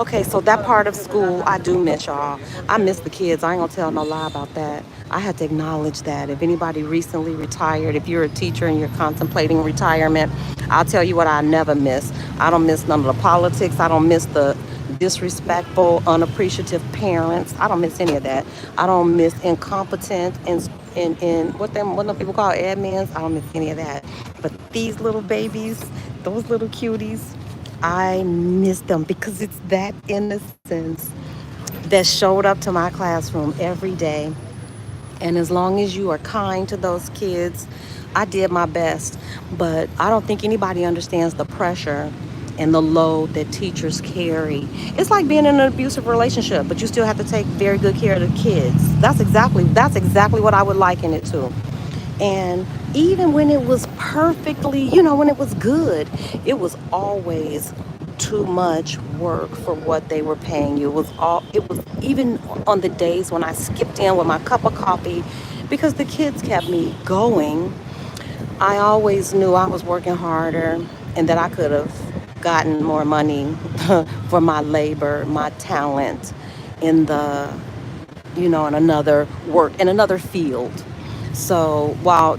Okay, so that part of school, I do miss y'all. I miss the kids. I ain't gonna tell no lie about that. I had to acknowledge that. If anybody recently retired, if you're a teacher and you're contemplating retirement, I'll tell you what I never miss. I don't miss none of the politics. I don't miss the disrespectful, unappreciative parents. I don't miss any of that. I don't miss incompetent and in what them people call admins. I don't miss any of that. But these little babies, those little cuties, I miss them because it's that innocence that showed up to my classroom every day. And as long as you are kind to those kids, I did my best. But I don't think anybody understands the pressure and the load that teachers carry. It's like being in an abusive relationship, but you still have to take very good care of the kids. That's exactly what I would liken it to. And even when it was perfectly, when it was good, it was always too much work for what they were paying you. It was even on the days when I skipped in with my cup of coffee because the kids kept me going. I always knew I was working harder and that I could have gotten more money for my labor, my talent in the, in another work, in another field. So while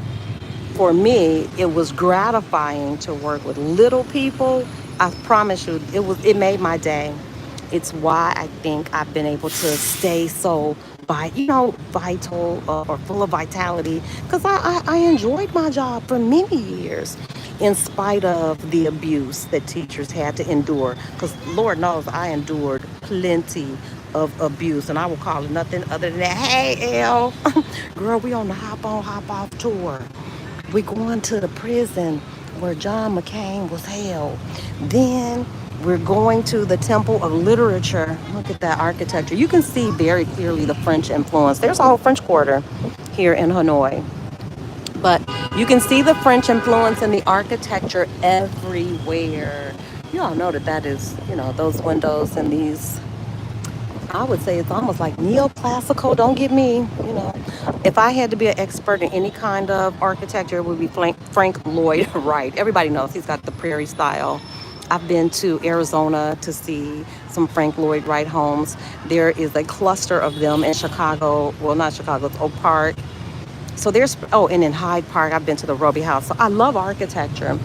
for me it was gratifying to work with little people, I promise you it made my day. It's why I think I've been able to stay so vital, or full of vitality, because I enjoyed my job for many years in spite of the abuse that teachers had to endure, because Lord knows I endured plenty of abuse, and I will call it nothing other than that. Hey, Elle, girl, we on the hop on hop off tour. We going to the prison where John McCain was held. Then we're going to the Temple of Literature. Look at that architecture. You can see very clearly the French influence. There's a whole French Quarter here in Hanoi. But you can see the French influence in the architecture everywhere. You all know that that is, those windows and these, I would say it's almost like neoclassical. Don't get me, If I had to be an expert in any kind of architecture, it would be Frank Lloyd Wright. Everybody knows he's got the prairie style. I've been to Arizona to see some Frank Lloyd Wright homes. There is a cluster of them in Chicago. Well, not Chicago, it's Oak Park. So and in Hyde Park, I've been to the Roby House. So I love architecture.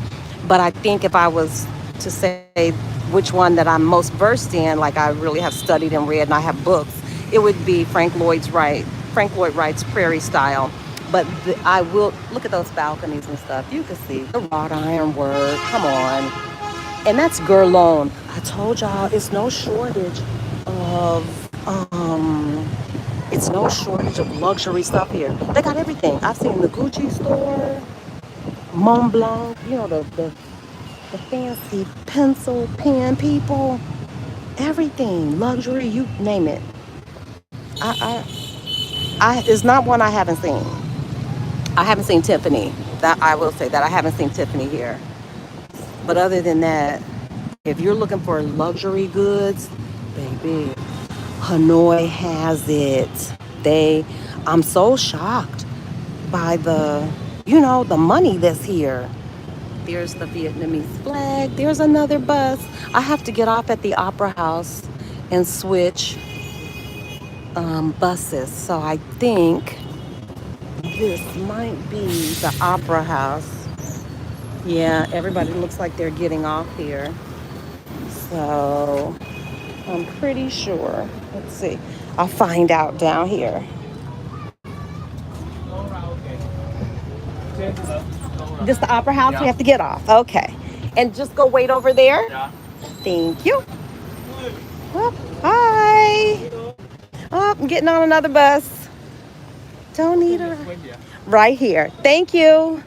But I think if I was to say which one that I'm most versed in, like I really have studied and read and I have books, it would be Frank Lloyd Wright's Prairie Style. But I will look at those balconies and stuff. You can see the wrought iron work. Come on. And that's Guerlain. I told y'all it's no shortage of luxury stuff here. They got everything. I've seen the Gucci store, Mont Blanc, the fancy pencil pen people, everything, luxury, you name it. It's not one I haven't seen. I haven't seen Tiffany. That I will say that I haven't seen Tiffany here. But other than that, if you're looking for luxury goods, baby, Hanoi has it. I'm so shocked by the money that's here. There's the Vietnamese flag. There's another bus. I have to get off at the Opera House and switch buses. So I think this might be the Opera House. Yeah, everybody looks like they're getting off here. So I'm pretty sure. Let's see. I'll find out down here. This the Opera House? We have to get off. Okay. And just go wait over there? Thank you. Oh, hi. Oh, I'm getting on another bus. Don't need her. Right here. Thank you.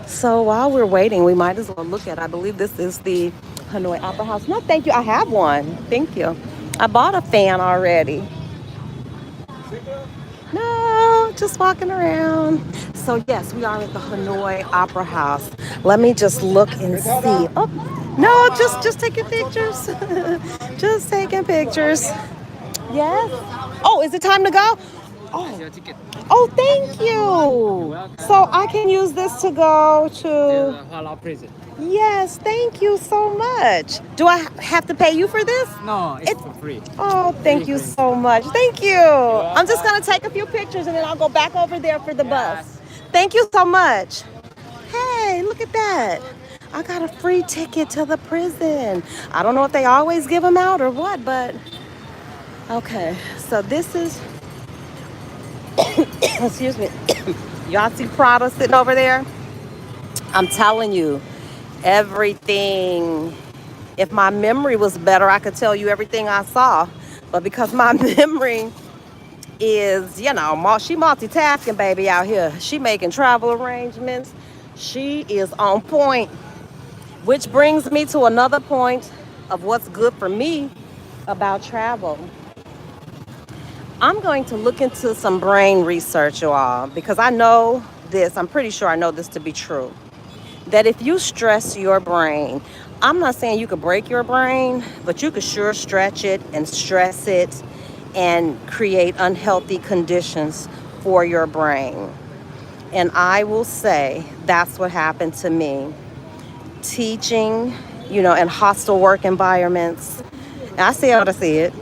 So while we're waiting, we might as well look at, I believe this is the Hanoi Opera House. No, thank you. I have one. Thank you. I bought a fan already. No, just walking around. So yes, we are at the Hanoi Opera House. Let me just look and see. Oh, no, just taking pictures. Just taking pictures. Yes. Oh, is it time to go? Oh, oh, thank you. So I can use this to go to. Yes, thank you so much. Do I have to pay you for this? No, it's for free. Oh, thank you so much. Thank you. I'm just going to take a few pictures and then I'll go back over there for the bus. Thank you so much. Hey, look at that. I got a free ticket to the prison. I don't know if they always give them out or what, but okay. So this is, excuse me, y'all see Prada sitting over there? I'm telling you, everything. If my memory was better, I could tell you everything I saw. But because my memory is, she multitasking, baby, out here. She making travel arrangements. She is on point. Which brings me to another point of what's good for me about travel. I'm going to look into some brain research, you all, because I know this. I'm pretty sure I know this to be true. That if you stress your brain, I'm not saying you could break your brain, but you could sure stretch it and stress it and create unhealthy conditions for your brain. And I will say that's what happened to me. teaching, in hostile work environments. And I see how to see it.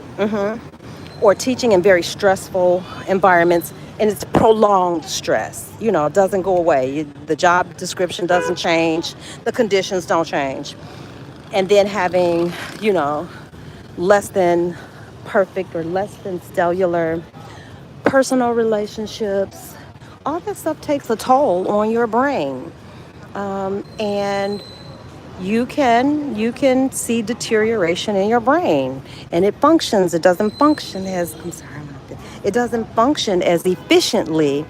Or teaching in very stressful environments, and it's prolonged stress. It doesn't go away. The job description doesn't change, the conditions don't change. And then having, you know, less than perfect or less than stellar personal relationships, all that stuff takes a toll on your brain. And you can see deterioration in your brain, and it doesn't function as I'm sorry, it doesn't function as efficiently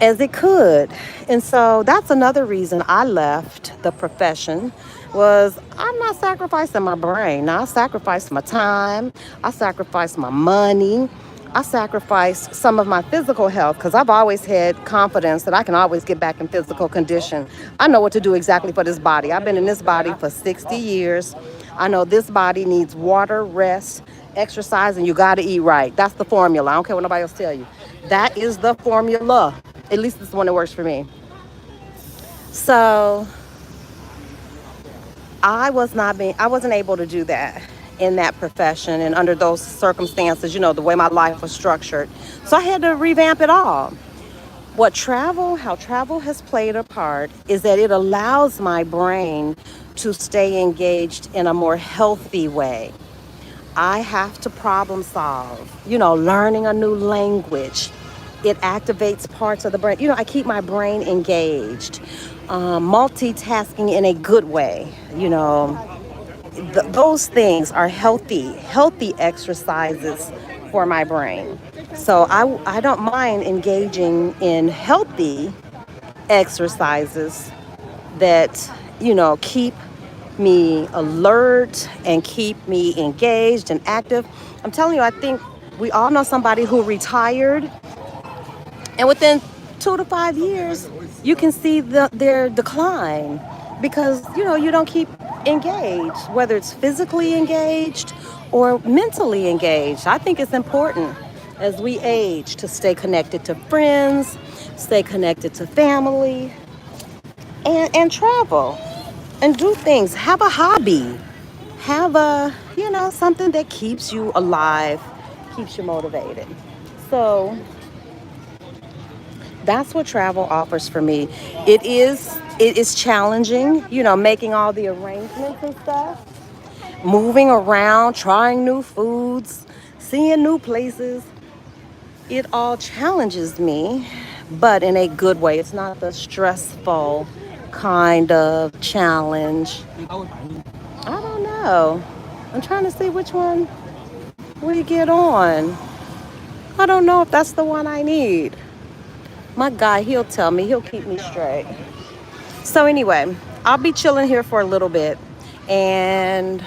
as it could. And so that's another reason I left the profession. Was I'm not sacrificing my brain. Now, I sacrificed my time, I sacrificed my money, I sacrificed some of my physical health, because I've always had confidence that I can always get back in physical condition. I know what to do exactly for this body. I've been in this body for 60 years. I know this body needs water, rest, exercise, and you got to eat right. That's the formula. I don't care what nobody else tell you. That is the formula. At least it's the one that works for me. So I wasn't able to do that in that profession and under those circumstances, the way my life was structured. So I had to revamp it all. How travel has played a part is that it allows my brain to stay engaged in a more healthy way. I have to problem solve, learning a new language. It activates parts of the brain. I keep my brain engaged. Multitasking in a good way, those things are healthy exercises for my brain. So I don't mind engaging in healthy exercises that, keep me alert and keep me engaged and active. I'm telling you, I think we all know somebody who retired, and within 2 to 5 years, you can see their decline because, you don't keep engaged, whether it's physically engaged or mentally engaged. I think it's important as we age to stay connected to friends, stay connected to family, and travel and do things. Have a hobby. Have something that keeps you alive, keeps you motivated. So that's what travel offers for me. It is challenging, making all the arrangements and stuff, moving around, trying new foods, seeing new places. It all challenges me, but in a good way. It's not the stressful kind of challenge. I don't know. I'm trying to see which one we get on. I don't know if that's the one I need. My guy, he'll tell me, he'll keep me straight. So anyway, I'll be chilling here for a little bit, and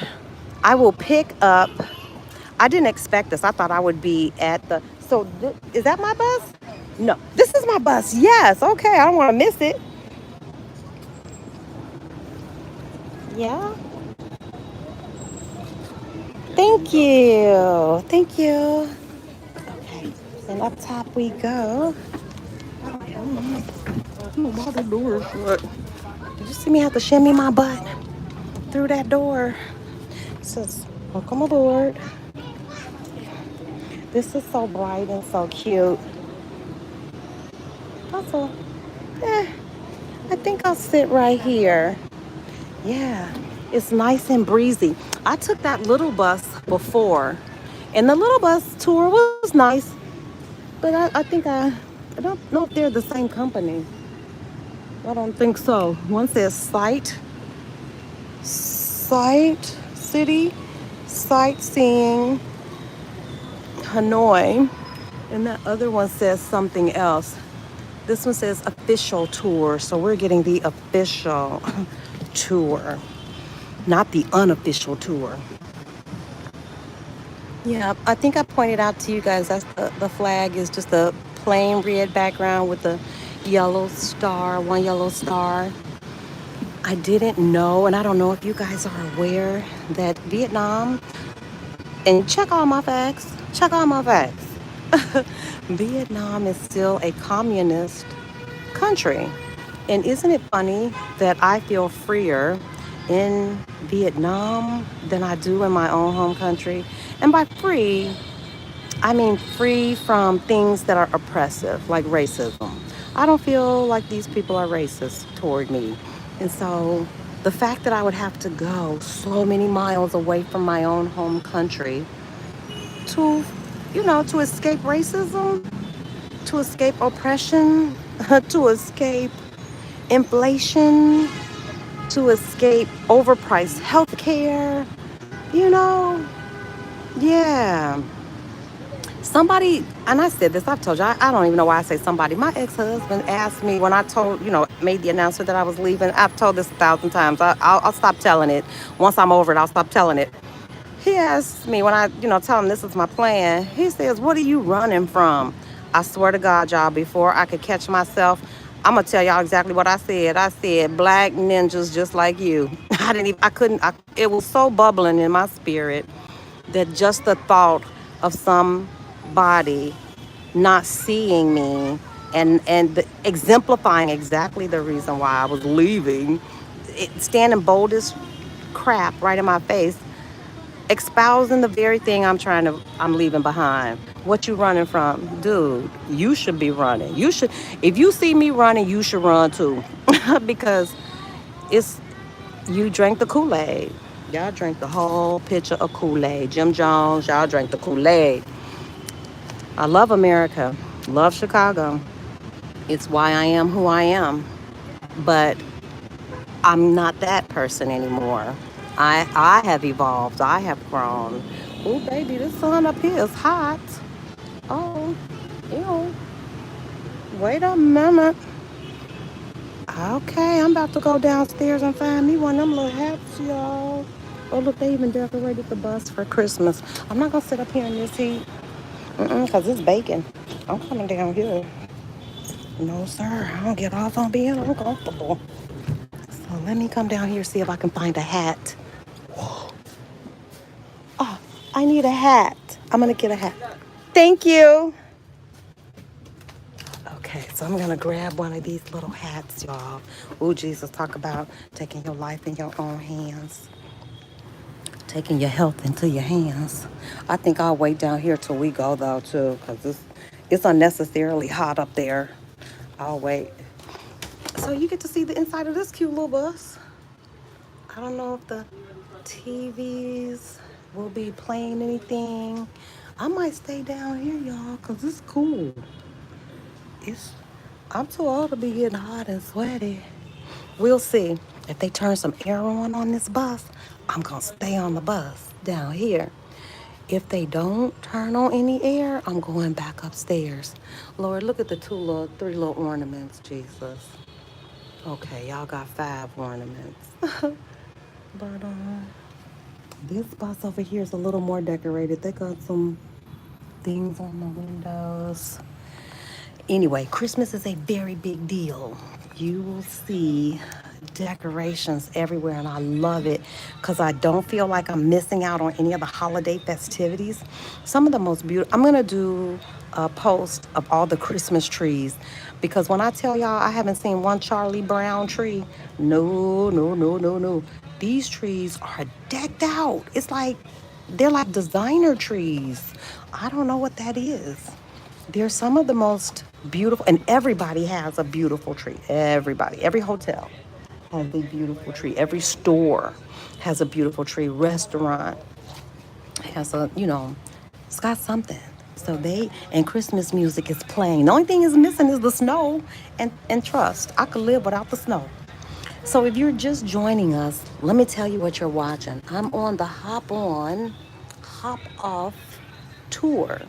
I will pick up. I didn't expect this. I thought I would be at the. So is that my bus? No, this is my bus. Yes. Okay. I don't want to miss it. Yeah. Thank you. Thank you. Okay. And up top we go. I don't know why the door is shut. Did you see me have to shimmy my butt through that door? It says, welcome aboard. This is so bright and so cute. That's all. I think I'll sit right here. Yeah, it's nice and breezy. I took that little bus before, and the little bus tour was nice, but I don't know if they're the same company. I don't think so. One says City, Sightseeing, Hanoi, and that other one says something else. This one says official tour, so we're getting the official tour, not the unofficial tour. Yeah, I think I pointed out to you guys that's the flag is just a plain red background with a yellow star, one yellow star. I didn't know, and I don't know if you guys are aware that Vietnam, and check all my facts. Vietnam is still a communist country. And isn't it funny that I feel freer in Vietnam than I do in my own home country? And by free, I mean free from things that are oppressive, like racism. I don't feel like these people are racist toward me. And so the fact that I would have to go so many miles away from my own home country to, to escape racism, to escape oppression, to escape inflation, to escape overpriced health care, you know, yeah. Somebody, and I said this, I've told you, I don't even know why I say somebody. My ex-husband asked me when I told, made the announcement that I was leaving. I've told this 1,000 times. I'll stop telling it. Once I'm over it, I'll stop telling it. He asked me when I, tell him this is my plan. He says, "What are you running from?" I swear to God, y'all, before I could catch myself, I'm gonna tell y'all exactly what I said. I said, "Black ninjas just like you." I couldn't, it was so bubbling in my spirit that just the thought of somebody not seeing me and exemplifying exactly the reason why I was leaving, standing bold as crap right in my face, espousing the very thing I'm leaving behind. What you running from? Dude, you should be running. If you see me running, you should run too. Because it's, you drank the Kool-Aid. Y'all drank the whole pitcher of Kool-Aid. Jim Jones, y'all drank the Kool-Aid. I love America, love Chicago. It's why I am who I am. But I'm not that person anymore. I have evolved. I have grown. Oh, baby, this sun up here is hot. Oh, ew. Wait a minute. Okay, I'm about to go downstairs and find me one of them little hats, y'all. Oh, look, they even decorated the bus for Christmas. I'm not gonna sit up here in this heat, cause it's baking. I'm coming down here. No, sir, I don't get off on being uncomfortable. So let me come down here, see if I can find a hat. Oh, I need a hat. I'm gonna get a hat. Thank you. Okay, so I'm gonna grab one of these little hats, y'all. Oh, Jesus, talk about taking your life in your own hands. Taking your health into your hands. I think I'll wait down here till we go though too, because it's unnecessarily hot up there. I'll wait. So you get to see the inside of this cute little bus. I don't know if the TVs will be playing anything. I might stay down here, y'all, because it's cool. It's I'm too old to be getting hot and sweaty. We'll see. If they turn some air on this bus, I'm gonna stay on the bus down here. If they don't turn on any air, I'm going back upstairs. Lord, look at the three little ornaments, Jesus. Okay, y'all got 5 ornaments. But this bus over here is a little more decorated. They got some things on the windows. Anyway, Christmas is a very big deal. You will see decorations everywhere, and I love it because I don't feel like I'm missing out on any of the holiday festivities. Some of the most beautiful, I'm going to do a post of all the Christmas trees because when I tell y'all I haven't seen one Charlie Brown tree, no, no, no, no, no. These trees are decked out. They're like designer trees. I don't know what that is. They're some of the most beautiful, and everybody has a beautiful tree. Everybody, every hotel has a beautiful tree. Every store has a beautiful tree. Restaurant has it's got something. So and Christmas music is playing. The only thing is missing is the snow, and trust, I could live without the snow. So if you're just joining us, let me tell you what you're watching. I'm on the Hop Off tour.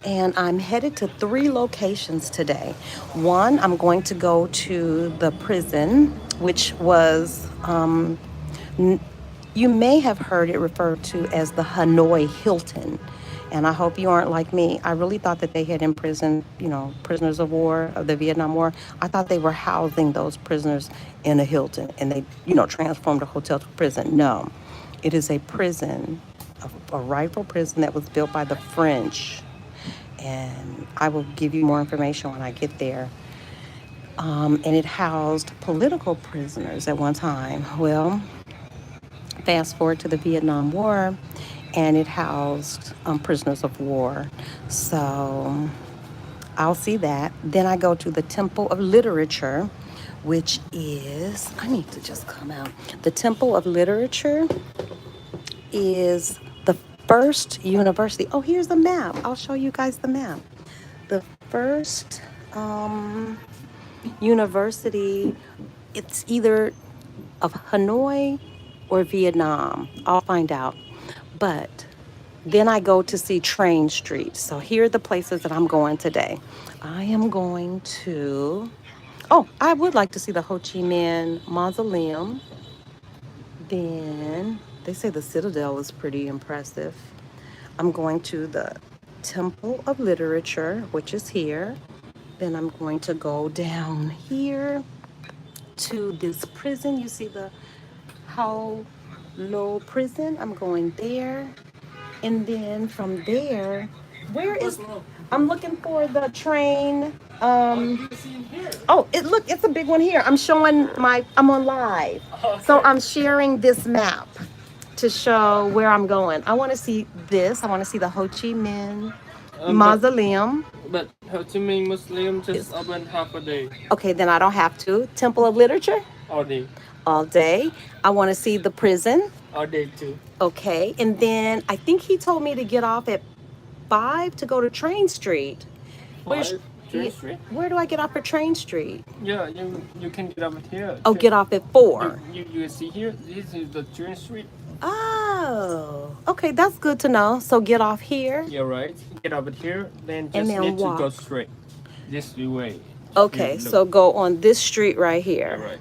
And I'm headed to 3 locations today. One, I'm going to go to the prison, which was, you may have heard it referred to as the Hanoi Hilton. And I hope you aren't like me. I really thought that they had imprisoned, prisoners of war, of the Vietnam War. I thought they were housing those prisoners in a Hilton and they, transformed a hotel to prison. No, it is a prison, a rightful prison that was built by the French. And I will give you more information when I get there. And it housed political prisoners at one time. Well, fast forward to the Vietnam War, and it housed prisoners of war. So I'll see that. Then I go to the Temple of Literature, which is, I need to just come out. The Temple of Literature is the first university. Oh, here's the map. I'll show you guys the map. The first university, it's either of Hanoi or Vietnam. I'll find out. But then I go to see Train Street. So here are the places that I'm going today. I am going to, oh, I would like to see the Ho Chi Minh Mausoleum. Then they say the Citadel is pretty impressive. I'm going to the Temple of Literature, which is here. Then I'm going to go down here to this prison. You see the How Low prison? I'm going there. And then from there, where is, I'm looking for the train. Oh, look, it's a big one here. I'm showing I'm on live. So I'm sharing this map to show where I'm going. I want to see this. I want to see the Ho Chi Minh Mausoleum. But Ho Chi Minh Museum just open half a day. Okay, then I don't have to. Temple of Literature? All day. All day. I want to see the prison. All day too. Okay, and then I think he told me to get off at 5 to go to Train Street. Train Street? Where do I get off at Train Street? Yeah, you can get over here. Oh, get off at 4. You see here, this is the Train Street. Oh, okay, that's good to know. So get off here. You're right. Get over here, then And just then need walk. to go straight. This way. Okay, You look. so go on this street right here. You're right.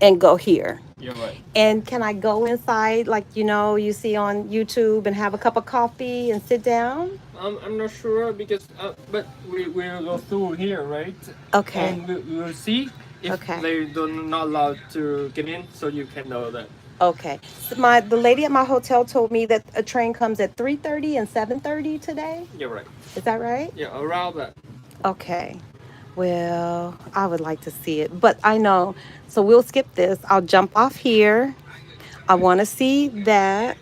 And go here. You're right. And can I go inside, like, you see on YouTube, and have a cup of coffee and sit down? I'm not sure because but we'll go through here, right? Okay. And we'll see if Okay. they don't not allowed to get in, so you can know that. Okay. So the lady at my hotel told me that a train comes at 3:30 and 7:30 today. You're right. Is that right? Yeah, around that. Okay. Well, I would like to see it, but I know. So we'll skip this. I'll jump off here. I want to see that.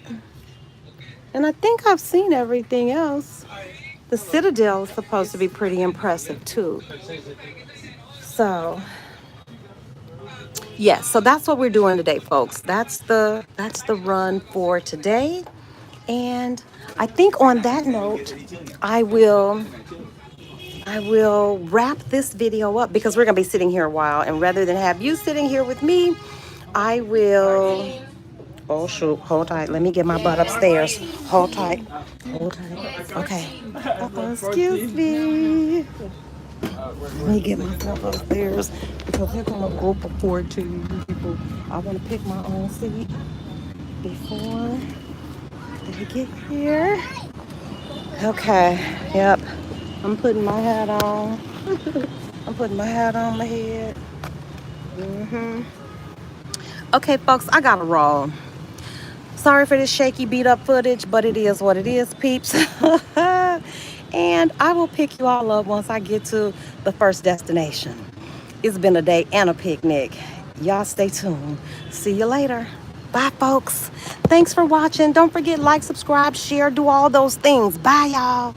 And I think I've seen everything else. The Citadel is supposed to be pretty impressive too. So, yes, so that's what we're doing today, folks. That's the run for today. And I think on that note, I will wrap this video up because we're going to be sitting here a while. And rather than have you sitting here with me, I will. Oh, shoot. Hold tight. Let me get my butt upstairs. Hold tight. Hold tight. Okay. Excuse me. Let me get myself upstairs because they're going to group of 14 people. I want to pick my own seat before they get here. Okay. Yep. I'm putting my hat on. I'm putting my hat on my head. Okay, folks, I gotta roll. Sorry for this shaky, beat up footage, but it is what it is, peeps. And I will pick you all up once I get to the first destination. It's been a day and a picnic. Y'all stay tuned. See you later. Bye, folks. Thanks for watching. Don't forget, like, subscribe, share, do all those things. Bye, y'all.